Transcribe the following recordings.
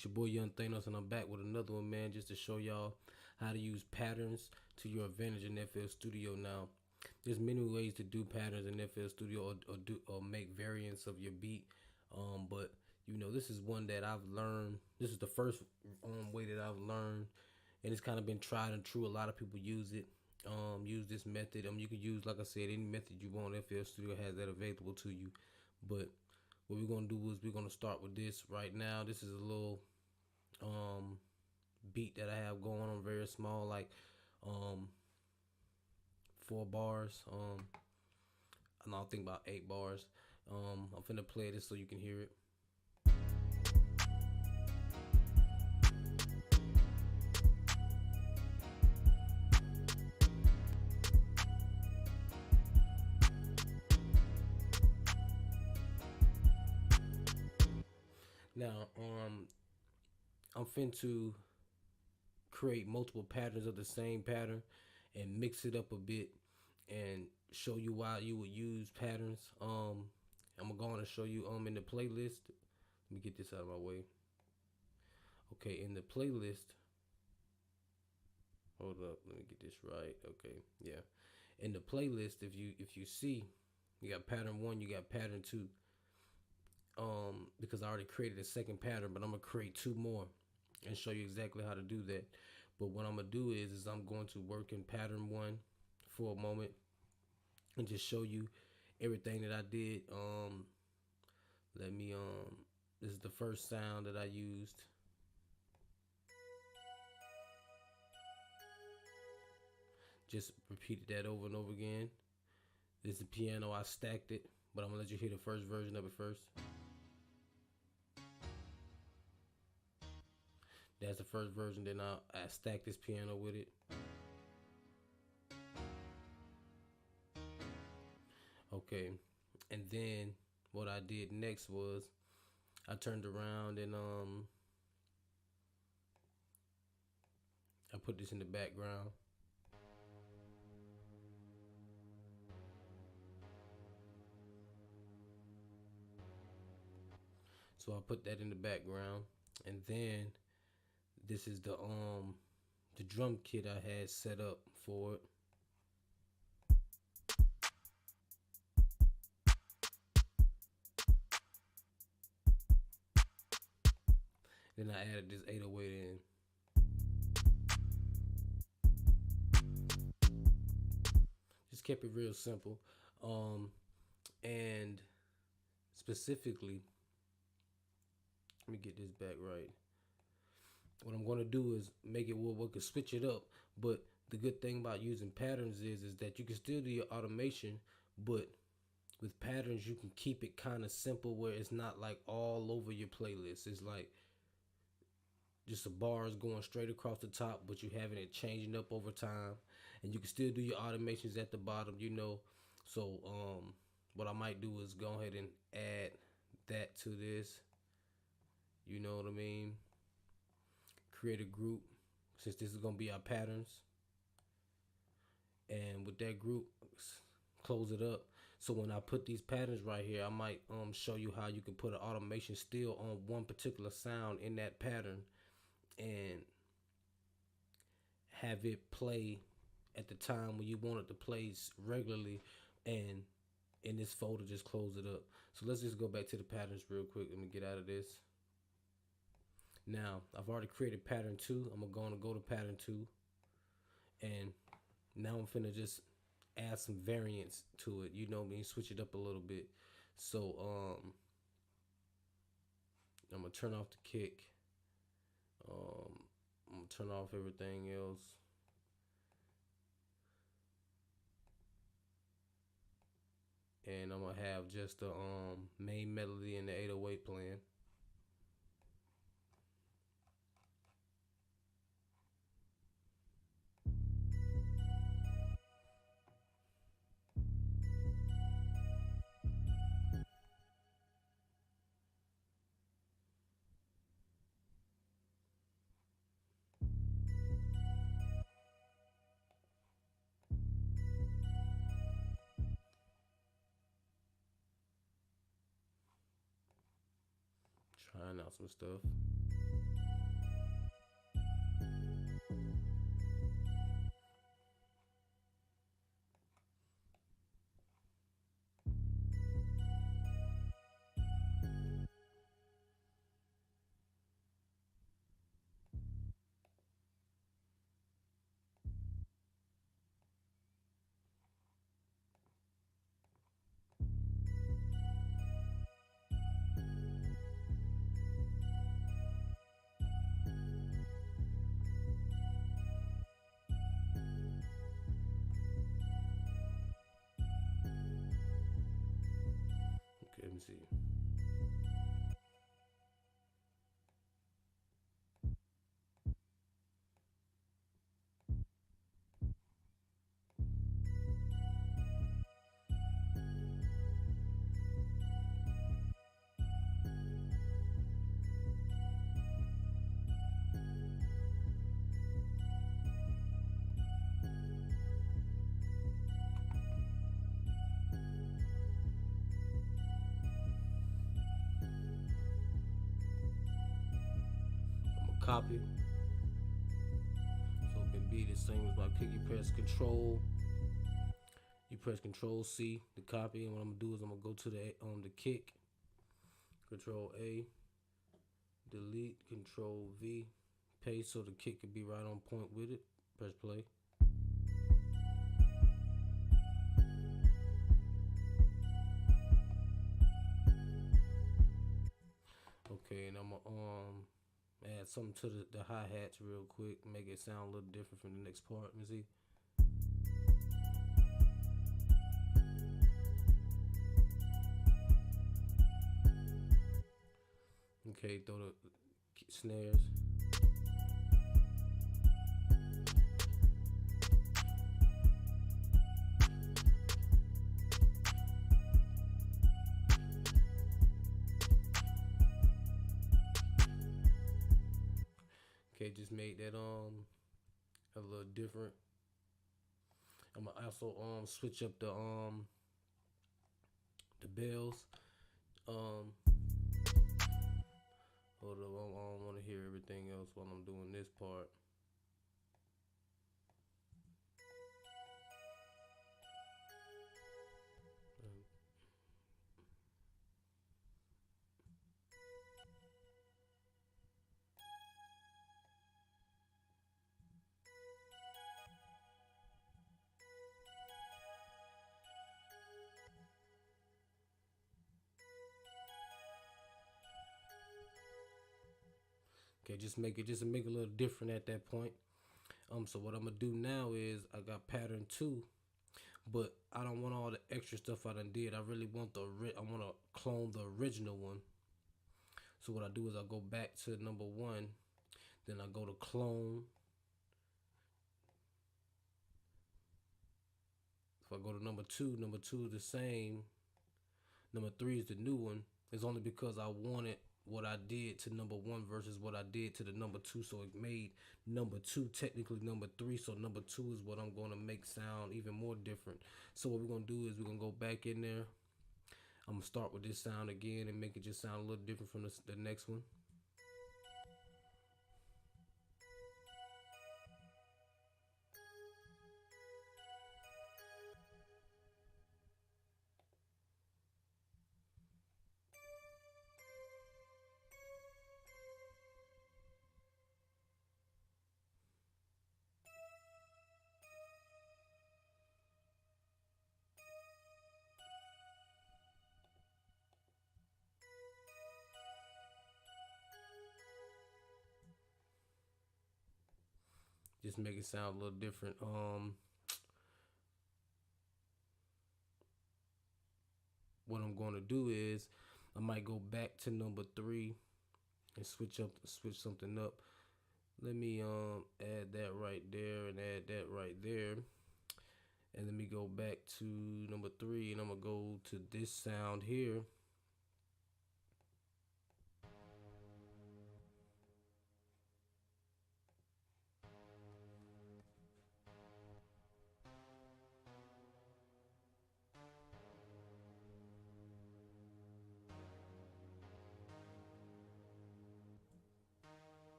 It's your boy Young Thanos, and I'm back with another one, man, just to show y'all how to use patterns to your advantage in FL Studio. Now, there's many ways to do patterns in FL Studio or make variants of your beat, but this is one that I've learned. This is the first way that I've learned, and it's kind of been tried and true. A lot of people use it. Use this method. You can use, like I said, any method you want. FL Studio has that available to you, but what we're gonna do is we're gonna start with this right now. This is a little beat that I have going on, very small, like 4 bars. And I'll think about 8 bars. I'm finna play this so you can hear it. Now, I'm finna create multiple patterns of the same pattern and mix it up a bit and show you why you would use patterns. I'm gonna go on and show you in the playlist. Let me get this out of my way. Okay, in the playlist. Hold up, let me get this right. Okay, yeah. In the playlist, if you see, you got pattern 1, you got pattern 2. Because I already created a second pattern, but I'm gonna create 2 more and show you exactly how to do that. But what I'm gonna do is I'm going to work in pattern 1 for a moment and just show you everything that I did. Let me this is the first sound that I used. Just repeated that over and over again. This is the piano, I stacked it, but I'm gonna let you hear the first version of it first. That's the first version, then I stacked this piano with it. Okay, and then what I did next was I turned around and I put this in the background. So I put that in the background, and then this is the drum kit I had set up for it. Then I added this 808 in. Just kept it real simple. And specifically, let me get this back right. What I'm gonna do is make it where we can switch it up. But the good thing about using patterns is that you can still do your automation, but with patterns you can keep it kind of simple where it's not like all over your playlist. It's like just the bars going straight across the top, but you having it changing up over time, and you can still do your automations at the bottom. So what I might do is go ahead and add that to this. You know what I mean? Create a group, since this is gonna be our patterns, and with that group, close it up. So when I put these patterns right here, I might show you how you can put an automation still on one particular sound in that pattern and have it play at the time when you want it to play regularly, and in this folder just close it up. So let's just go back to the patterns real quick. Let me get out of this. Now I've already created pattern 2. I'm gonna go to pattern 2, and now I'm finna just add some variants to it. You know me, switch it up a little bit. So I'm gonna turn off the kick. I'm gonna turn off everything else. And I'm gonna have just the main melody and the 808 playing. Trying out some stuff. copy. So it can be the same as my kick. You press Control C to copy, and what I'm gonna do is I'm gonna go to the kick, Control A, delete, Control V, paste, so the kick could be right on point with it. Press play. Okay, and I'm gonna add something to the hi-hats real quick, make it sound a little different from the next part. Let me see. Okay, throw the snares. Okay, just made that a little different. I'm gonna also switch up the bells. Hold up, I don't want to hear everything else while I'm doing this part. Okay, just make it a little different at that point. So what I'm gonna do now is I got pattern 2, but I don't want all the extra stuff I done did. I really want I want to clone the original one. So what I do is I go back to number 1, then I go to clone. If I go to number 2 is the same. Number 3 is the new one. It's only because I wanted what I did to number 1 versus what I did to the number 2, so it made number 2 technically number 3. So number 2 is what I'm gonna make sound even more different. So what we're gonna do is we're gonna go back in there. I'm gonna start with this sound again and make it just sound a little different from the next one. Just make it sound a little different. What I'm going to do is I might go back to number 3 and switch something up. Let me add that right there and add that right there. And let me go back to number 3 and I'm gonna go to this sound here.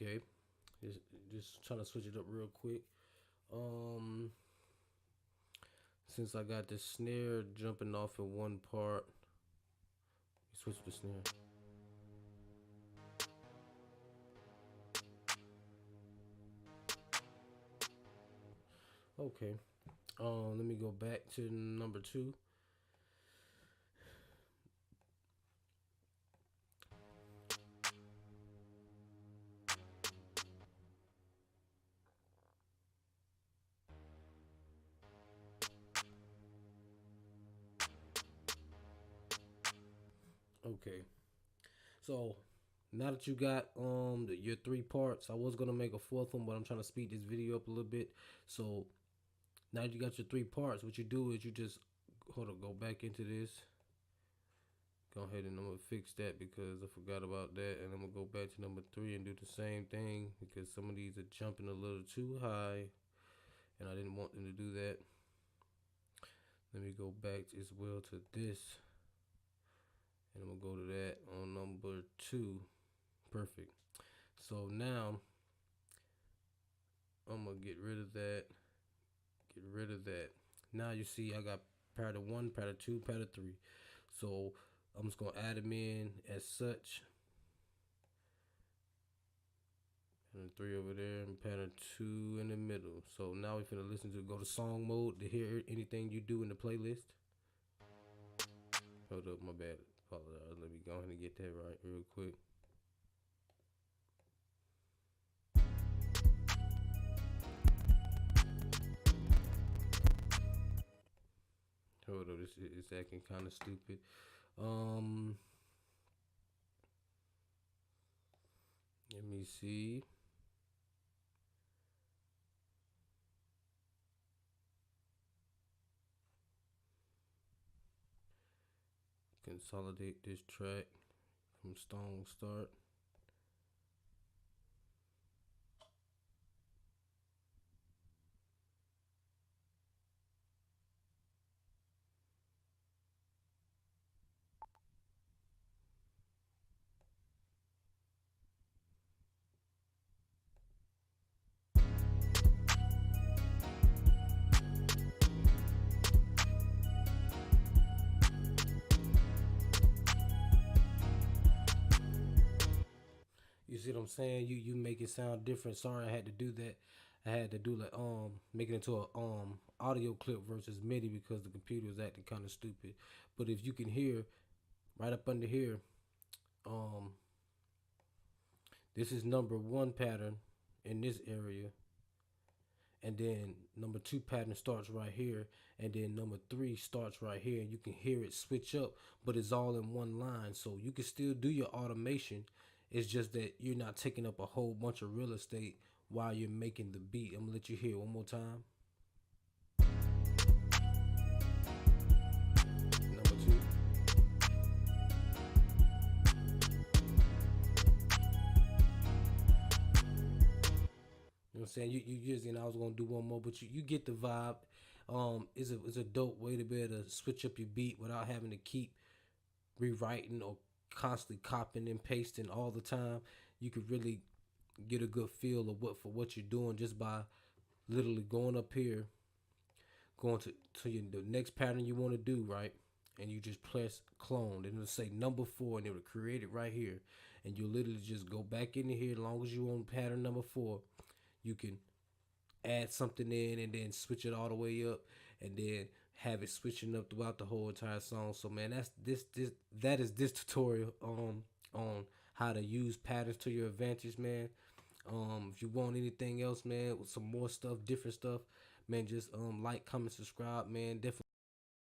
Okay, just trying to switch it up real quick. Since I got the snare jumping off in one part, switch the snare. Okay. Let me go back to number 2. Okay. So now that you got your three parts, I was gonna make a fourth one, but I'm trying to speed this video up a little bit. So now you got your three parts. What you do is you just hold on, go back into this. Go ahead and I'm gonna fix that because I forgot about that, and I'm gonna go back to number three and do the same thing because some of these are jumping a little too high, and I didn't want them to do that. Let me go back as well to this, and I'm gonna go to that on number two. Perfect. So now I'm gonna get rid of that. Get rid of that. Now you see I got pattern one, pattern two, pattern three. So I'm just gonna add them in as such. Pattern three over there and pattern two in the middle. So now we're finna listen to go to song mode to hear anything you do in the playlist. Hold up, my bad. Apologize. Let me go ahead and get that right real quick. Hold up, this is acting kind of stupid. Let me see. Consolidate this track from Stone Start. You see what I'm saying? You make it sound different. Sorry I had to do that. I had to do like make it into a audio clip versus MIDI because the computer was acting kind of stupid. But if you can hear right up under here, um this is number one pattern in this area, and then number two pattern starts right here, and then number three starts right here, and you can hear it switch up, but it's all in one line. So you can still do your automation. It's just that you're not taking up a whole bunch of real estate while you're making the beat. I'm gonna let you hear it one more time. Number two. You know what I'm saying? You usually, and I was gonna do one more, but you get the vibe. It's a dope way to be able to switch up your beat without having to keep rewriting or constantly copying and pasting all the time. You could really get a good feel of what you're doing just by literally going up here, going to the next pattern you want to do, right? And you just press clone, and it'll say number four, and it'll create it right here. And you literally just go back into here. As long as you on pattern number four, you can add something in and then switch it all the way up, and then have it switching up throughout the whole entire song. So man, that's that is this tutorial on how to use patterns to your advantage, man. If you want anything else, man, with some more stuff, different stuff, man, just like, comment, subscribe, man. Definitely